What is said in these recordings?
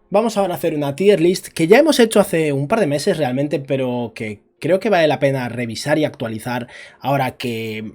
Vamos ahora a hacer una tier list que ya hemos hecho hace un par de meses realmente, pero que creo que vale la pena revisar y actualizar ahora que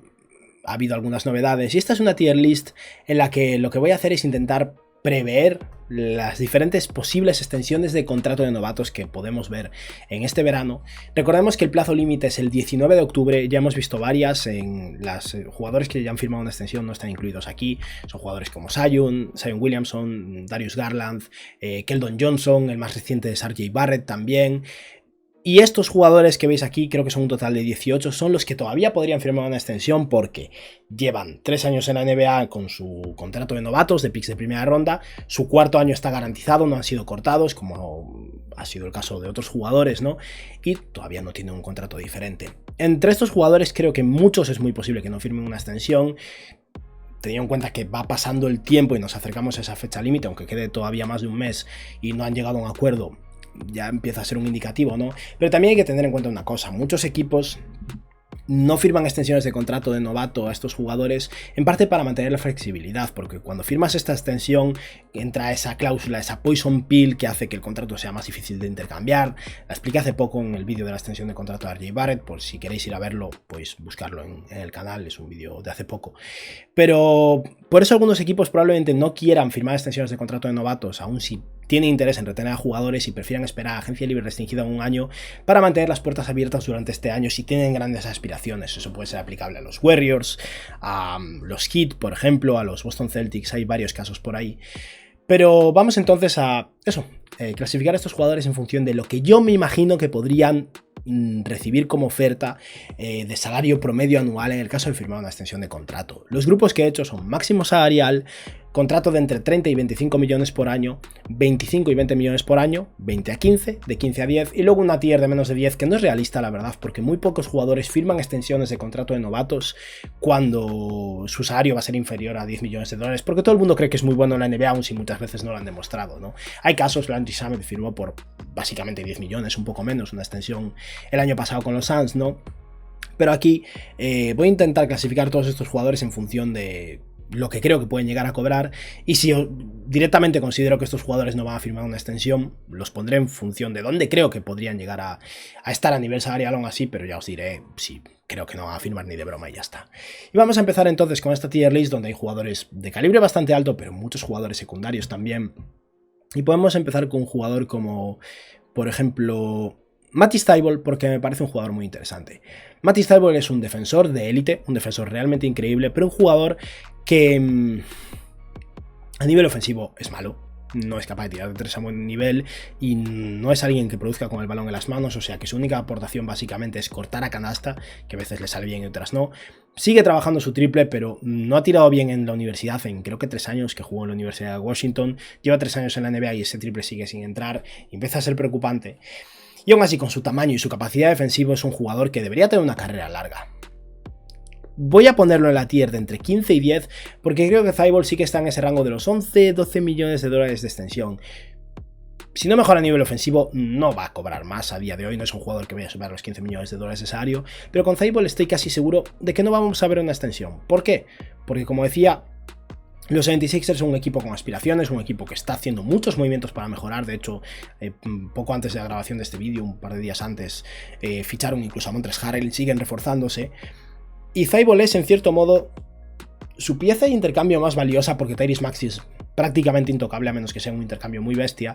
ha habido algunas novedades. Y esta es una tier list en la que lo que voy a hacer es intentar prever las diferentes posibles extensiones de contrato de novatos que podemos ver en este verano. Recordemos que el plazo límite es el 19 de octubre, ya hemos visto varias, en las jugadores que ya han firmado una extensión no están incluidos aquí, son jugadores como Zion Williamson, Darius Garland, Keldon Johnson, el más reciente es RJ Barrett también. Y estos jugadores que veis aquí, creo que son un total de 18, son los que todavía podrían firmar una extensión porque llevan 3 años en la NBA con su contrato de novatos, de picks de primera ronda, su cuarto año está garantizado, no han sido cortados, como ha sido el caso de otros jugadores, ¿no? Y todavía no tienen un contrato diferente. Entre estos jugadores creo que muchos es muy posible que no firmen una extensión, teniendo en cuenta que va pasando el tiempo y nos acercamos a esa fecha límite, aunque quede todavía más de un mes y no han llegado a un acuerdo, ya empieza a ser un indicativo, ¿no? Pero también hay que tener en cuenta una cosa, muchos equipos no firman extensiones de contrato de novato a estos jugadores, en parte para mantener la flexibilidad, porque cuando firmas esta extensión entra esa cláusula, esa poison pill que hace que el contrato sea más difícil de intercambiar. La expliqué hace poco en el vídeo de la extensión de contrato de RJ Barrett, por si queréis ir a verlo, pues buscarlo en el canal, es un vídeo de hace poco. Pero por eso algunos equipos probablemente no quieran firmar extensiones de contrato de novatos, aun si tienen interés en retener a jugadores y prefieran esperar a agencia libre restringida un año para mantener las puertas abiertas durante este año si tienen grandes aspiraciones. Eso puede ser aplicable a los Warriors, a los Heat, por ejemplo, a los Boston Celtics, hay varios casos por ahí. Pero vamos entonces a eso, clasificar a estos jugadores en función de lo que yo me imagino que podrían recibir como oferta de salario promedio anual en el caso de firmar una extensión de contrato. Los grupos que he hecho son máximo salarial, contrato de entre 30 y 25 millones por año, 25 y 20 millones por año, 20 a 15, de 15 a 10 y luego una tier de menos de 10 que no es realista la verdad porque muy pocos jugadores firman extensiones de contrato de novatos cuando su salario va a ser inferior a 10 millones de dólares porque todo el mundo cree que es muy bueno en la NBA aun si muchas veces no lo han demostrado, ¿no? Hay casos, Landry Shamet firmó por básicamente 10 millones, un poco menos, una extensión el año pasado con los Suns, ¿no? Pero aquí voy a intentar clasificar todos estos jugadores en función de lo que creo que pueden llegar a cobrar y si directamente considero que estos jugadores no van a firmar una extensión, los pondré en función de dónde creo que podrían llegar a estar a nivel salarial aún así, pero ya os diré si creo que no van a firmar ni de broma y ya está. Y vamos a empezar entonces con esta tier list donde hay jugadores de calibre bastante alto, pero muchos jugadores secundarios también. Y podemos empezar con un jugador como, por ejemplo, Matisse Thybulle, porque me parece un jugador muy interesante. Matisse Thybulle es un defensor de élite, un defensor realmente increíble, pero un jugador que a nivel ofensivo es malo, no es capaz de tirar de tres a buen nivel y no es alguien que produzca con el balón en las manos, o sea que su única aportación básicamente es cortar a canasta, que a veces le sale bien y otras no. Sigue trabajando su triple, pero no ha tirado bien en la universidad, en creo que 3 años que jugó en la Universidad de Washington, lleva 3 años en la NBA y ese triple sigue sin entrar, y empieza a ser preocupante. Y aún así, con su tamaño y su capacidad defensiva, es un jugador que debería tener una carrera larga. Voy a ponerlo en la tier de entre 15 y 10, porque creo que Thybulle sí que está en ese rango de los 11-12 millones de dólares de extensión. Si no mejora a nivel ofensivo, no va a cobrar más a día de hoy, no es un jugador que vaya a superar los 15 millones de dólares de salario, pero con Thybulle estoy casi seguro de que no vamos a ver una extensión. ¿Por qué? Porque como decía, los 76ers son un equipo con aspiraciones, un equipo que está haciendo muchos movimientos para mejorar. De hecho, poco antes de la grabación de este vídeo, un par de días antes, ficharon incluso a Montrezl Harrell, siguen reforzándose. Y Thybulle es, en cierto modo, su pieza de intercambio más valiosa porque Tyrese Maxey es prácticamente intocable a menos que sea un intercambio muy bestia.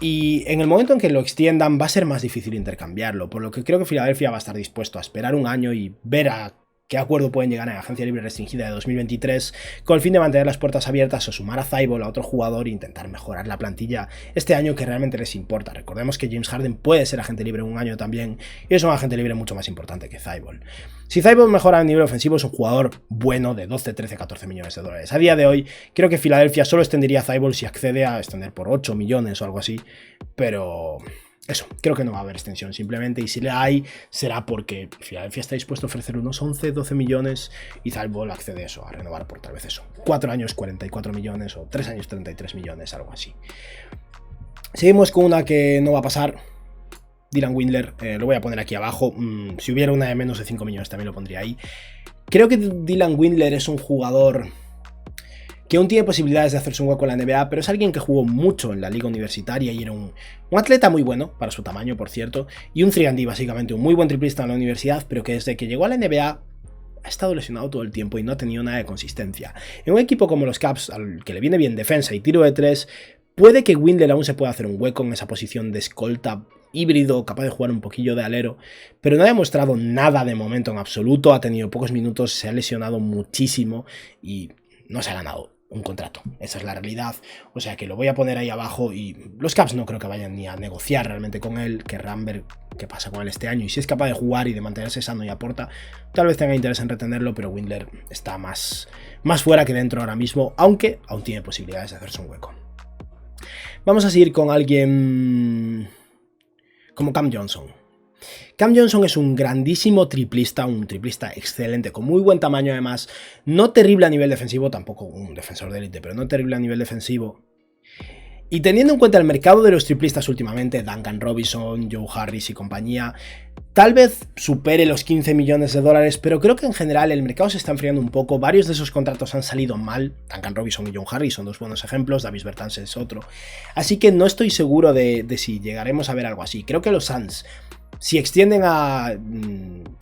Y en el momento en que lo extiendan va a ser más difícil intercambiarlo, por lo que creo que Filadelfia va a estar dispuesto a esperar un año y ver a qué acuerdo pueden llegar en la agencia libre restringida de 2023 con el fin de mantener las puertas abiertas o sumar a Thybulle a otro jugador e intentar mejorar la plantilla este año que realmente les importa. Recordemos que James Harden puede ser agente libre un año también y es un agente libre mucho más importante que Thybulle. Si Thybulle mejora a nivel ofensivo es un jugador bueno de 12, 13, 14 millones de dólares. A día de hoy creo que Filadelfia solo extendería a Thybulle si accede a extender por 8 millones o algo así, pero eso, creo que no va a haber extensión simplemente, y si la hay será porque Filadelfia está dispuesto a ofrecer unos 11, 12 millones y Thybulle accede a eso, a renovar por tal vez eso, 4 años 44 millones o 3 años 33 millones, algo así. Seguimos con una que no va a pasar, Dylan Windler, lo voy a poner aquí abajo, si hubiera una de menos de 5 millones también lo pondría ahí. Creo que Dylan Windler es un jugador que aún tiene posibilidades de hacerse un hueco en la NBA, pero es alguien que jugó mucho en la liga universitaria y era un atleta muy bueno, para su tamaño, por cierto, y un 3&D básicamente, un muy buen triplista en la universidad, pero que desde que llegó a la NBA ha estado lesionado todo el tiempo y no ha tenido nada de consistencia. En un equipo como los Cavs, al que le viene bien defensa y tiro de 3, puede que Windler aún se pueda hacer un hueco en esa posición de escolta híbrido, capaz de jugar un poquillo de alero, pero no ha demostrado nada de momento en absoluto, ha tenido pocos minutos, se ha lesionado muchísimo y no se ha ganado un contrato. Esa es la realidad. O sea que lo voy a poner ahí abajo y los Cavs no creo que vayan ni a negociar realmente con él, querrán ver qué pasa con él este año y si es capaz de jugar y de mantenerse sano y aporta, tal vez tenga interés en retenerlo, pero Windler está más fuera que dentro ahora mismo, aunque aún tiene posibilidades de hacerse un hueco. Vamos a seguir con alguien como Cam Johnson. Cam Johnson es un grandísimo triplista, un triplista excelente, con muy buen tamaño además, no terrible a nivel defensivo, tampoco un defensor de élite, pero no terrible a nivel defensivo. Y teniendo en cuenta el mercado de los triplistas últimamente, Duncan Robinson, Joe Harris y compañía, tal vez supere los 15 millones de dólares, pero creo que en general el mercado se está enfriando un poco, varios de esos contratos han salido mal, Duncan Robinson y Joe Harris son dos buenos ejemplos, Davis Bertans es otro, así que no estoy seguro de si llegaremos a ver algo así. Creo que los Suns, si extienden a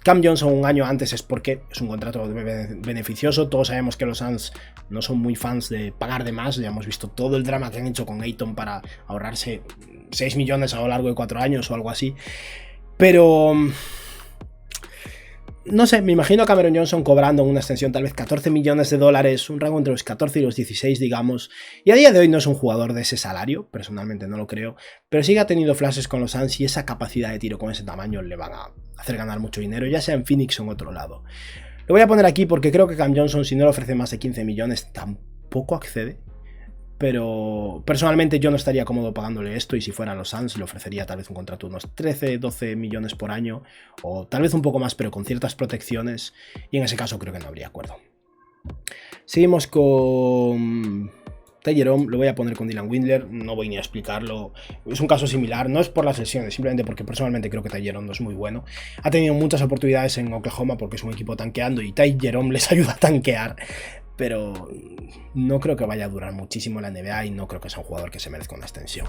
Cam Johnson un año antes es porque es un contrato beneficioso. Todos sabemos que los Suns no son muy fans de pagar de más. Ya hemos visto todo el drama que han hecho con Ayton para ahorrarse 6 millones a lo largo de 4 años o algo así. Pero no sé, me imagino a Cameron Johnson cobrando una extensión tal vez 14 millones de dólares, un rango entre los 14 y los 16 digamos, y a día de hoy no es un jugador de ese salario, personalmente no lo creo, pero sí que ha tenido flashes con los Suns y esa capacidad de tiro con ese tamaño le van a hacer ganar mucho dinero, ya sea en Phoenix o en otro lado. Lo voy a poner aquí porque creo que Cam Johnson, si no le ofrece más de 15 millones, tampoco accede. Pero personalmente yo no estaría cómodo pagándole esto y si fueran los Suns le ofrecería tal vez un contrato de unos 13-12 millones por año o tal vez un poco más pero con ciertas protecciones y en ese caso creo que no habría acuerdo. Seguimos con Ty Jerome, lo voy a poner con Dylan Windler, no voy ni a explicarlo, es un caso similar, no es por las lesiones, simplemente porque personalmente creo que Ty Jerome no es muy bueno, ha tenido muchas oportunidades en Oklahoma porque es un equipo tanqueando y Ty Jerome les ayuda a tanquear, pero no creo que vaya a durar muchísimo en la NBA y no creo que sea un jugador que se merezca una extensión.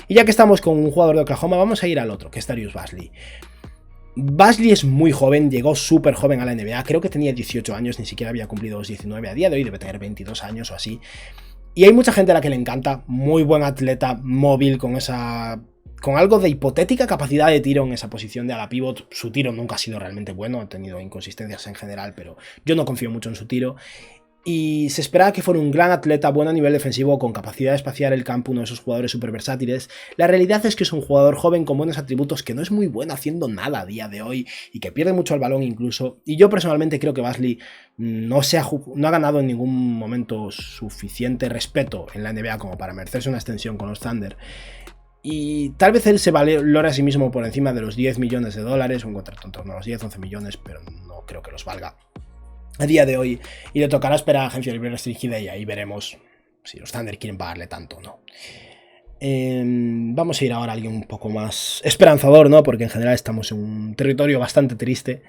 Y ya que estamos con un jugador de Oklahoma, vamos a ir al otro, que es Darius Bazley. Bazley es muy joven, llegó súper joven a la NBA, creo que tenía 18 años, ni siquiera había cumplido los 19, a día de hoy debe tener 22 años o así. Y hay mucha gente a la que le encanta, muy buen atleta, móvil, con algo de hipotética capacidad de tiro en esa posición de ala pivot. Su tiro nunca ha sido realmente bueno, ha tenido inconsistencias en general, pero yo no confío mucho en su tiro. Y se esperaba que fuera un gran atleta, bueno a nivel defensivo, con capacidad de espaciar el campo, uno de esos jugadores súper versátiles. La realidad es que es un jugador joven con buenos atributos que no es muy bueno haciendo nada a día de hoy y que pierde mucho el balón incluso. Y yo personalmente creo que Bazley no ha ganado en ningún momento suficiente respeto en la NBA como para merecerse una extensión con los Thunder. Y tal vez él se valore a sí mismo por encima de los 10 millones de dólares, un contrato en torno a los 10-11 millones, pero no creo que los valga a día de hoy, y le tocará esperar a la agencia libre restringida y ahí veremos si los Thunder quieren pagarle tanto o no. Vamos a ir ahora a alguien un poco más esperanzador, ¿no? Porque en general estamos en un territorio bastante triste.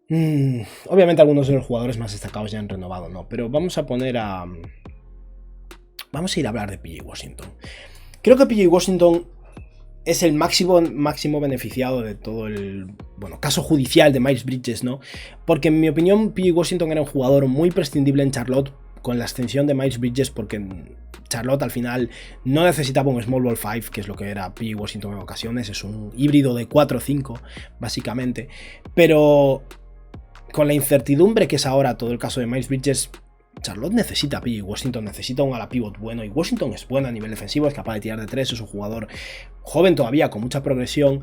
Obviamente algunos de los jugadores más destacados ya han renovado, ¿no? Pero vamos a ir a hablar de PJ Washington. Creo que PJ Washington es el máximo beneficiado de todo el caso judicial de Miles Bridges, ¿no? Porque en mi opinión PJ Washington era un jugador muy prescindible en Charlotte con la extensión de Miles Bridges, porque Charlotte al final no necesitaba un small ball 5, que es lo que era PJ Washington en ocasiones, es un híbrido de 4-5 básicamente, pero con la incertidumbre que es ahora todo el caso de Miles Bridges, Charlotte necesita a PJ Washington, necesita un ala pivot bueno, y Washington es bueno a nivel defensivo, es capaz de tirar de 3, es un jugador joven todavía, con mucha progresión,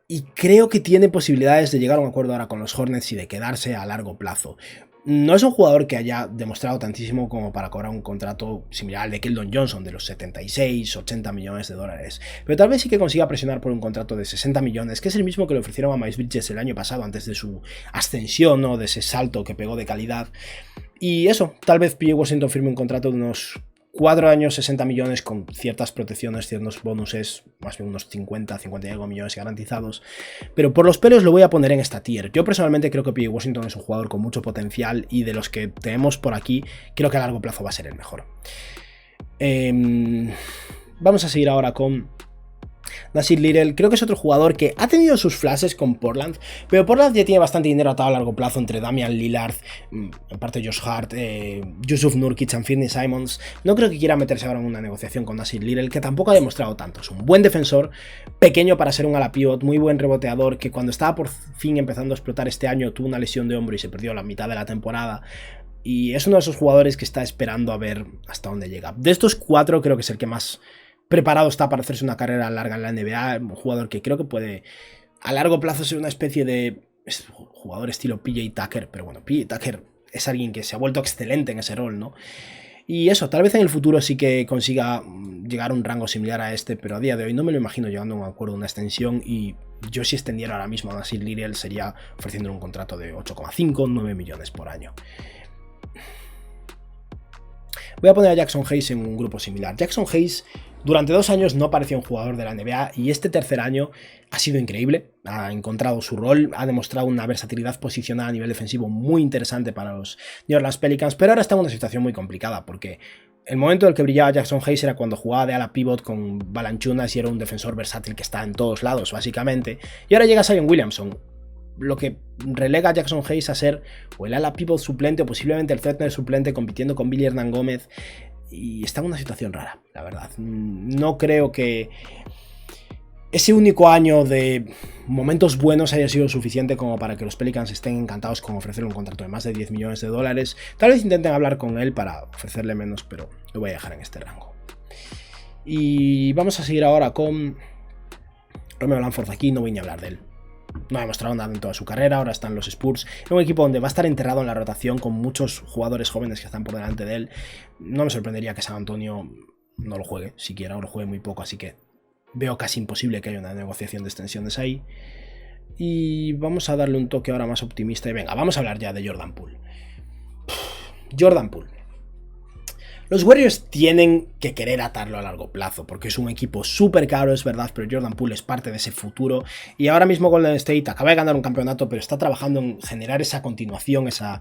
y creo que tiene posibilidades de llegar a un acuerdo ahora con los Hornets y de quedarse a largo plazo. No es un jugador que haya demostrado tantísimo como para cobrar un contrato similar al de Keldon Johnson de los 76-80 millones de dólares, pero tal vez sí que consiga presionar por un contrato de 60 millones, que es el mismo que le ofrecieron a Miles Bridges el año pasado antes de su ascensión, ¿no? De ese salto que pegó de calidad. Y eso, tal vez PJ Washington firme un contrato de unos 4 años, 60 millones con ciertas protecciones, ciertos bonuses, más bien unos 50 y algo millones garantizados. Pero por los pelos lo voy a poner en esta tier. Yo personalmente creo que P.J. Washington es un jugador con mucho potencial y de los que tenemos por aquí, creo que a largo plazo va a ser el mejor. Vamos a seguir ahora con Nasir Little. Creo que es otro jugador que ha tenido sus flashes con Portland, pero Portland ya tiene bastante dinero atado a largo plazo entre Damian Lillard, en parte Josh Hart, Jusuf Nurkic, Anthony Simons. No creo que quiera meterse ahora en una negociación con Nasir Little, que tampoco ha demostrado tanto. Es un buen defensor, pequeño para ser un ala pivot, muy buen reboteador, que cuando estaba por fin empezando a explotar este año tuvo una lesión de hombro y se perdió la mitad de la temporada. Y es uno de esos jugadores que está esperando a ver hasta dónde llega. De estos 4 creo que es el que más preparado está para hacerse una carrera larga en la NBA, un jugador que creo que puede a largo plazo ser una especie de jugador estilo PJ Tucker, pero bueno, PJ Tucker es alguien que se ha vuelto excelente en ese rol, ¿no? Y eso, tal vez en el futuro sí que consiga llegar a un rango similar a este, pero a día de hoy no me lo imagino llegando a un acuerdo, una extensión, y yo si extendiera ahora mismo a Nasir Little sería ofreciéndole un contrato de 8,5, 9 millones por año. Voy a poner a Jackson Hayes en un grupo similar. Jackson Hayes durante 2 años no parecía un jugador de la NBA y este tercer año ha sido increíble. Ha encontrado su rol, ha demostrado una versatilidad posicional a nivel defensivo muy interesante para los New Orleans Pelicans, pero ahora está en una situación muy complicada porque el momento en el que brillaba Jackson Hayes era cuando jugaba de ala pivot con Valanciunas y era un defensor versátil que está en todos lados básicamente, y ahora llega Zion Williamson, lo que relega a Jackson Hayes a ser o el ala pivot suplente o posiblemente el threatener suplente compitiendo con Billy Hernán Gómez, y está en una situación rara, la verdad. No creo que ese único año de momentos buenos haya sido suficiente como para que los Pelicans estén encantados con ofrecerle un contrato de más de 10 millones de dólares. Tal vez intenten hablar con él para ofrecerle menos, pero lo voy a dejar en este rango. Y vamos a seguir ahora con Romeo Langford. Aquí no voy ni a hablar de él. No ha demostrado nada en toda su carrera, ahora está en los Spurs, en un equipo donde va a estar enterrado en la rotación con muchos jugadores jóvenes que están por delante de él. No me sorprendería que San Antonio no lo juegue, siquiera, o lo juegue muy poco, así que veo casi imposible que haya una negociación de extensiones ahí. Y vamos a darle un toque ahora más optimista y venga, vamos a hablar ya de Jordan Poole. Jordan Poole. Los Warriors tienen que querer atarlo a largo plazo, porque es un equipo súper caro, es verdad, pero Jordan Poole es parte de ese futuro, y ahora mismo Golden State acaba de ganar un campeonato, pero está trabajando en generar esa continuación, esa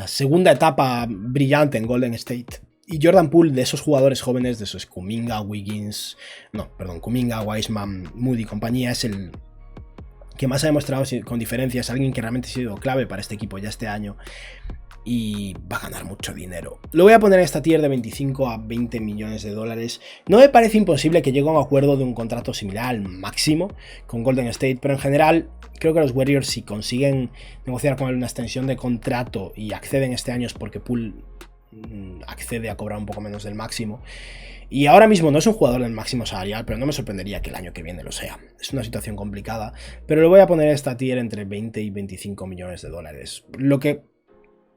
segunda etapa brillante en Golden State. Y Jordan Poole, de esos jugadores jóvenes, de esos Kuminga, Wiseman, Moody y compañía, es el que más ha demostrado con diferencias, alguien que realmente ha sido clave para este equipo ya este año. Y va a ganar mucho dinero. Lo voy a poner en esta tier de 25 a 20 millones de dólares. No me parece imposible que llegue a un acuerdo de un contrato similar al máximo con Golden State, pero en general creo que los Warriors, si consiguen negociar con él una extensión de contrato y acceden este año, es porque Poole accede a cobrar un poco menos del máximo. Y ahora mismo no es un jugador del máximo salarial, pero no me sorprendería que el año que viene lo sea. Es una situación complicada, pero lo voy a poner en esta tier entre 20 y 25 millones de dólares. Lo que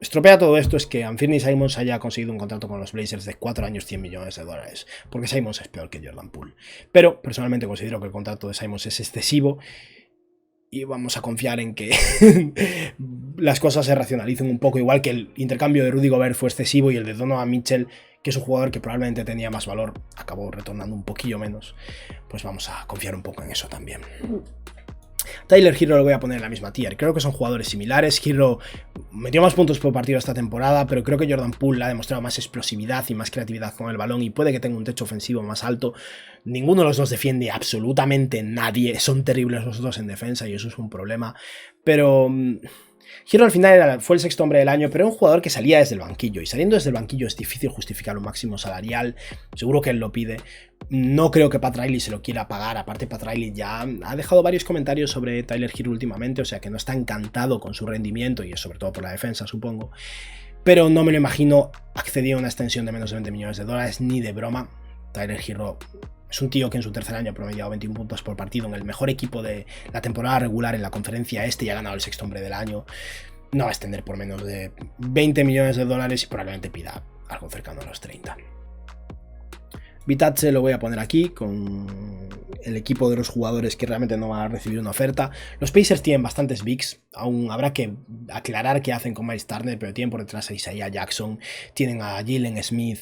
estropea todo esto es que Anthony Simons haya conseguido un contrato con los Blazers de 4 años, 100 millones de dólares, porque Simons es peor que Jordan Poole. Pero personalmente considero que el contrato de Simons es excesivo y vamos a confiar en que las cosas se racionalicen un poco, igual que el intercambio de Rudy Gobert fue excesivo y el de Donovan Mitchell, que es un jugador que probablemente tenía más valor, acabó retornando un poquillo menos. Pues vamos a confiar un poco en eso también. Tyler Herro lo voy a poner en la misma tier. Creo que son jugadores similares. Herro metió más puntos por partido esta temporada, pero creo que Jordan Poole ha demostrado más explosividad y más creatividad con el balón y puede que tenga un techo ofensivo más alto. Ninguno de los dos defiende absolutamente nadie. Son terribles los dos en defensa y eso es un problema. Pero Herro al final fue el sexto hombre del año, pero era un jugador que salía desde el banquillo, y saliendo desde el banquillo es difícil justificar un máximo salarial. Seguro que él lo pide. No creo que Pat Riley se lo quiera pagar. Aparte, Pat Riley ya ha dejado varios comentarios sobre Tyler Herro últimamente, o sea que no está encantado con su rendimiento, y es sobre todo por la defensa, supongo. Pero no me lo imagino accediendo a una extensión de menos de 20 millones de dólares, ni de broma. Tyler Herro es un tío que en su tercer año ha promediado 21 puntos por partido en el mejor equipo de la temporada regular en la conferencia este y ha ganado el sexto hombre del año. No va a extender por menos de 20 millones de dólares y probablemente pida algo cercano a los 30. Bitadze lo voy a poner aquí con el equipo de los jugadores que realmente no van a recibir una oferta. Los Pacers tienen bastantes bigs, aún habrá que aclarar qué hacen con Miles Turner, pero tienen por detrás a Isaiah Jackson, tienen a Jalen Smith.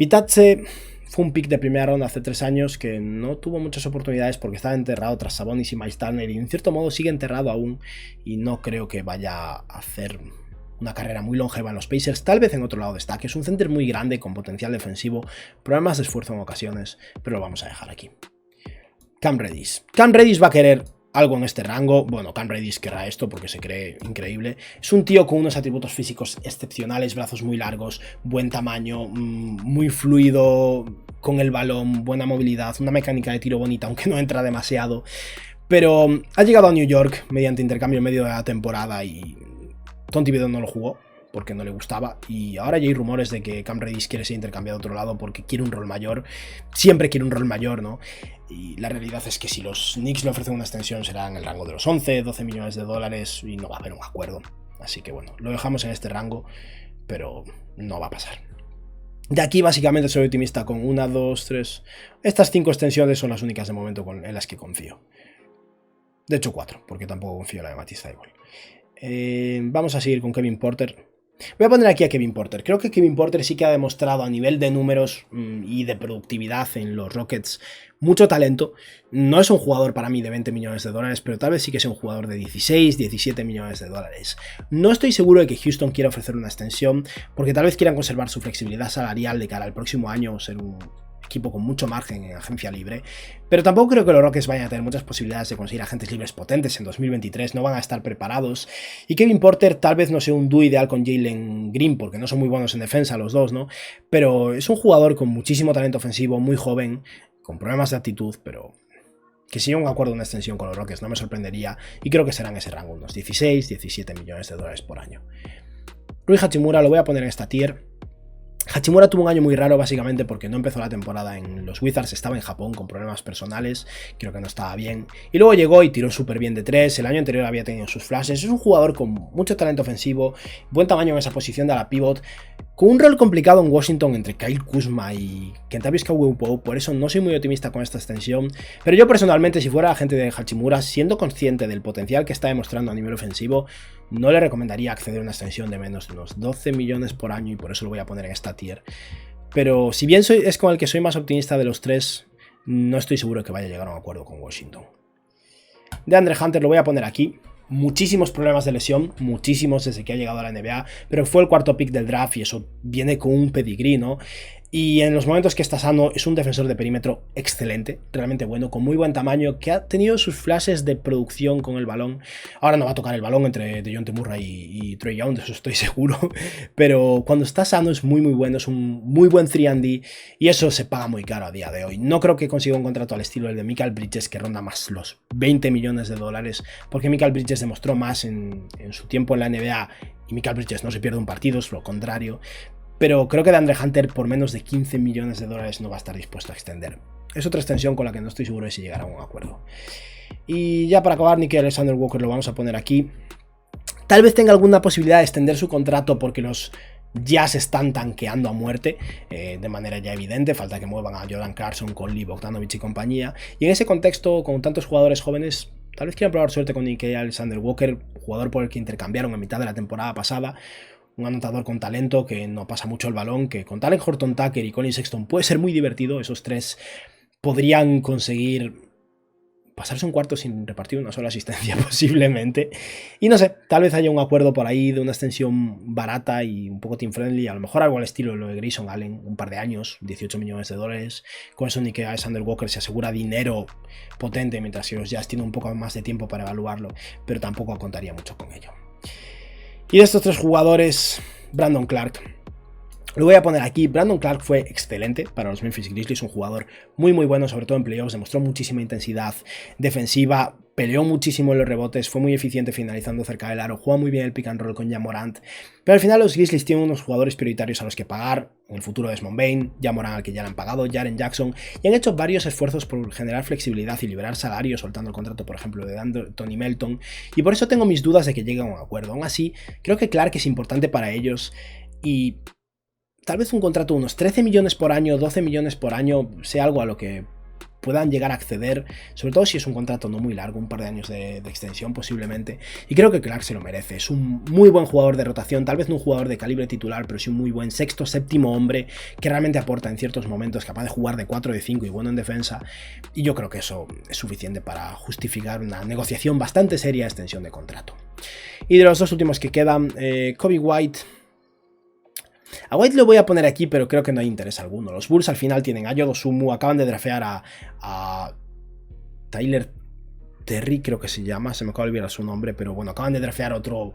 Bitadze fue un pick de primera ronda hace 3 años que no tuvo muchas oportunidades porque estaba enterrado tras Sabonis y Miles Turner y en cierto modo sigue enterrado aún y no creo que vaya a hacer una carrera muy longeva en los Pacers. Tal vez en otro lado destaque. Es un center muy grande con potencial defensivo, problemas de esfuerzo en ocasiones, pero lo vamos a dejar aquí. Cam Reddish. Cam Reddish va a querer algo en este rango. Bueno, Cam Reddish querrá esto porque se cree increíble. Es un tío con unos atributos físicos excepcionales, brazos muy largos, buen tamaño, muy fluido con el balón, buena movilidad, una mecánica de tiro bonita, aunque no entra demasiado. Pero ha llegado a New York mediante intercambio en medio de la temporada y Tom Thibodeau no lo jugó porque no le gustaba, y ahora ya hay rumores de que Cam Reddish quiere ser intercambiado a otro lado porque quiere un rol mayor, siempre quiere un rol mayor, ¿no? Y la realidad es que si los Knicks le ofrecen una extensión será en el rango de los 11, 12 millones de dólares y no va a haber un acuerdo. Así que bueno, lo dejamos en este rango, pero no va a pasar. De aquí básicamente soy optimista con 1, 2, 3... Estas 5 extensiones son las únicas de momento en las que confío. De hecho 4, porque tampoco confío en la de Matisse Thybulle. Vamos a seguir con Kevin Porter. Voy a poner aquí a Kevin Porter. Creo que Kevin Porter sí que ha demostrado a nivel de números y de productividad en los Rockets mucho talento. No es un jugador para mí de 20 millones de dólares, pero tal vez sí que sea un jugador de 16, 17 millones de dólares. No estoy seguro de que Houston quiera ofrecer una extensión, porque tal vez quieran conservar su flexibilidad salarial de cara al próximo año, ser un equipo con mucho margen en agencia libre, pero tampoco creo que los Rockets vayan a tener muchas posibilidades de conseguir agentes libres potentes en 2023, no van a estar preparados, y Kevin Porter tal vez no sea un dúo ideal con Jalen Green, porque no son muy buenos en defensa los dos, ¿no? Pero es un jugador con muchísimo talento ofensivo, muy joven, con problemas de actitud, pero que si hay un acuerdo de una extensión con los Rockets no me sorprendería, y creo que será en ese rango, unos 16, 17 millones de dólares por año. Rui Hachimura lo voy a poner en esta tier. Hachimura tuvo un año muy raro básicamente porque no empezó la temporada en los Wizards, estaba en Japón con problemas personales, creo que no estaba bien, y luego llegó y tiró súper bien de 3, el año anterior había tenido sus flashes, es un jugador con mucho talento ofensivo, buen tamaño en esa posición de la pivot, con un rol complicado en Washington entre Kyle Kuzma y Kentavious Caldwell-Pope, por eso no soy muy optimista con esta extensión, pero yo personalmente, si fuera agente de Hachimura, siendo consciente del potencial que está demostrando a nivel ofensivo, no le recomendaría acceder a una extensión de menos de unos 12 millones por año y por eso lo voy a poner en esta tier. Pero si bien es con el que soy más optimista de los 3, no estoy seguro de que vaya a llegar a un acuerdo con Washington. DeAndre Hunter lo voy a poner aquí. Muchísimos problemas de lesión, muchísimos desde que ha llegado a la NBA, pero fue el cuarto pick del draft y eso viene con un pedigrí, ¿no? Y en los momentos que está sano es un defensor de perímetro excelente, realmente bueno, con muy buen tamaño, que ha tenido sus flashes de producción con el balón. Ahora no va a tocar el balón entre DeJounte Murray y Trae Young, de eso estoy seguro, pero cuando está sano es muy bueno, es un muy buen 3&D y eso se paga muy caro a día de hoy. No creo que consiga un contrato al estilo del de Mikal Bridges que ronda más los 20 millones de dólares, porque Mikal Bridges demostró más en su tiempo en la NBA y Mikal Bridges no se pierde un partido, es lo contrario. Pero creo que DeAndre Hunter por menos de 15 millones de dólares no va a estar dispuesto a extender. Es otra extensión con la que no estoy seguro de si llegará a un acuerdo. Y ya para acabar, Nickeil Alexander-Walker lo vamos a poner aquí. Tal vez tenga alguna posibilidad de extender su contrato porque los Jazz están tanqueando a muerte de manera ya evidente. Falta que muevan a Jordan Clarkson, Conley, Bogdanovic y compañía. Y en ese contexto, con tantos jugadores jóvenes, tal vez quieran probar suerte con Nickeil Alexander-Walker, jugador por el que intercambiaron a mitad de la temporada pasada. Un anotador con talento que no pasa mucho el balón, que con Talen Horton Tucker y Colin Sexton puede ser muy divertido. Esos tres podrían conseguir pasarse un cuarto sin repartir una sola asistencia posiblemente. Y no sé, tal vez haya un acuerdo por ahí de una extensión barata y un poco team friendly, a lo mejor algo al estilo de lo de Grayson Allen, un par de años, 18 millones de dólares. Con eso Nickeil Alexander-Walker se asegura dinero potente, mientras que los Jazz tienen un poco más de tiempo para evaluarlo, pero tampoco contaría mucho con ello. Y de estos tres jugadores, Brandon Clarke. Lo voy a poner aquí. Brandon Clarke fue excelente para los Memphis Grizzlies, un jugador muy bueno, sobre todo en playoffs, demostró muchísima intensidad defensiva, peleó muchísimo en los rebotes, fue muy eficiente finalizando cerca del aro, juega muy bien el pick and roll con Ja Morant, pero al final los Grizzlies tienen unos jugadores prioritarios a los que pagar, en el futuro Desmond Bane, Ja Morant al que ya le han pagado, Jaren Jackson, y han hecho varios esfuerzos por generar flexibilidad y liberar salarios, soltando el contrato, por ejemplo, de Tony Melton, y por eso tengo mis dudas de que llegue a un acuerdo. Aún así, creo que Clarke es importante para ellos y tal vez un contrato de unos 13 millones por año, 12 millones por año, sea algo a lo que puedan llegar a acceder, sobre todo si es un contrato no muy largo, un par de años de extensión posiblemente, y creo que Clark se lo merece. Es un muy buen jugador de rotación, tal vez no un jugador de calibre titular, pero sí un muy buen sexto, séptimo hombre que realmente aporta en ciertos momentos, capaz de jugar de 4 de 5 y bueno en defensa, y yo creo que eso es suficiente para justificar una negociación bastante seria de extensión de contrato. Y de los dos últimos que quedan, Coby White. A White lo voy a poner aquí, pero creo que no hay interés alguno. Los Bulls al final tienen a Yodo Sumu, acaban de drafear a Tyler Terry, creo que se llama, se me acaba de olvidar su nombre, pero bueno, acaban de drafear otro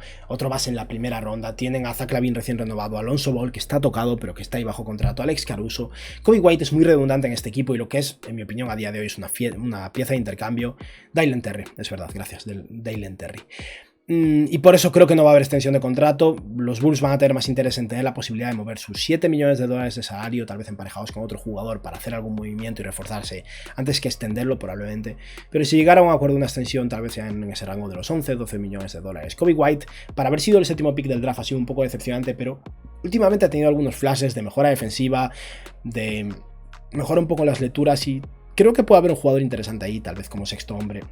base en la primera ronda. Tienen a Zach LaVine recién renovado, a Alonso Ball, que está tocado, pero que está ahí bajo contrato, Alex Caruso. Coby White es muy redundante en este equipo y lo que es, en mi opinión, a día de hoy es una pieza de intercambio. Dylan Terry, es verdad, gracias, Dylan Terry. Y por eso creo que no va a haber extensión de contrato. Los Bulls van a tener más interés en tener la posibilidad de mover sus 7 millones de dólares de salario, tal vez emparejados con otro jugador para hacer algún movimiento y reforzarse antes que extenderlo probablemente. Pero si llegara a un acuerdo de una extensión, tal vez sea en ese rango de los 11-12 millones de dólares. Coby White, para haber sido el séptimo pick del draft, ha sido un poco decepcionante, pero últimamente ha tenido algunos flashes de mejora defensiva, de mejora un poco las lecturas y creo que puede haber un jugador interesante ahí, tal vez como sexto hombre,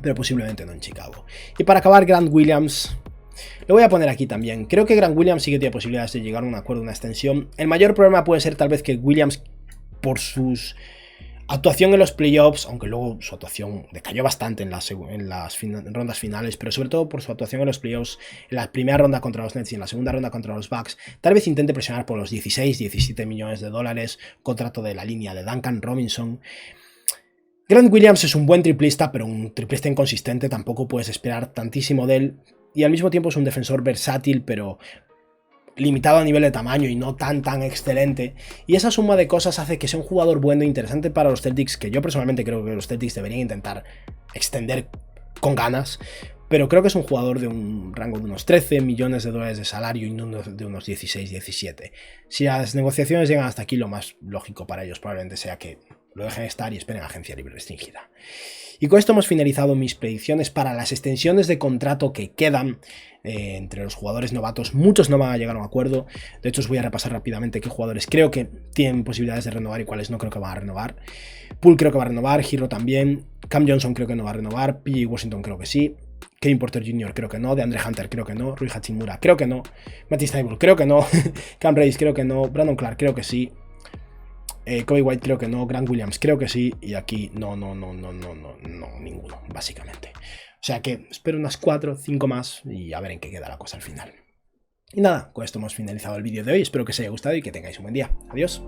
pero posiblemente no en Chicago. Y para acabar, Grant Williams, lo voy a poner aquí también. Creo que Grant Williams sí que tiene posibilidades de llegar a un acuerdo, una extensión. El mayor problema puede ser tal vez que Williams, por su actuación en los playoffs, aunque luego su actuación decayó bastante en las rondas finales, pero sobre todo por su actuación en los playoffs, en la primera ronda contra los Nets y en la segunda ronda contra los Bucks, tal vez intente presionar por los 16-17 millones de dólares, contrato de la línea de Duncan Robinson. Grant Williams es un buen triplista, pero un triplista inconsistente, tampoco puedes esperar tantísimo de él, y al mismo tiempo es un defensor versátil, pero limitado a nivel de tamaño y no tan excelente, y esa suma de cosas hace que sea un jugador bueno e interesante para los Celtics, que yo personalmente creo que los Celtics deberían intentar extender con ganas, pero creo que es un jugador de un rango de unos 13 millones de dólares de salario y no de unos 16-17. Si las negociaciones llegan hasta aquí, lo más lógico para ellos probablemente sea que lo dejen estar y esperen agencia libre restringida. Y con esto hemos finalizado mis predicciones para las extensiones de contrato que quedan entre los jugadores novatos. Muchos no van a llegar a un acuerdo. De hecho, os voy a repasar rápidamente qué jugadores creo que tienen posibilidades de renovar y cuáles no creo que van a renovar. Poole creo que va a renovar, Hero también, Cam Johnson creo que no va a renovar, PJ Washington creo que sí, Kevin Porter Jr. creo que no, DeAndre Hunter creo que no, Rui Hachimura creo que no, Matisse Thybulle creo que no, Cam Reddish creo que no, Brandon Clark creo que sí, Coby White creo que no, Grant Williams creo que sí, y aquí no, ninguno, básicamente. O sea que espero unas 4 o 5 más y a ver en qué queda la cosa al final. Y nada, con esto hemos finalizado el vídeo de hoy, espero que os haya gustado y que tengáis un buen día. Adiós.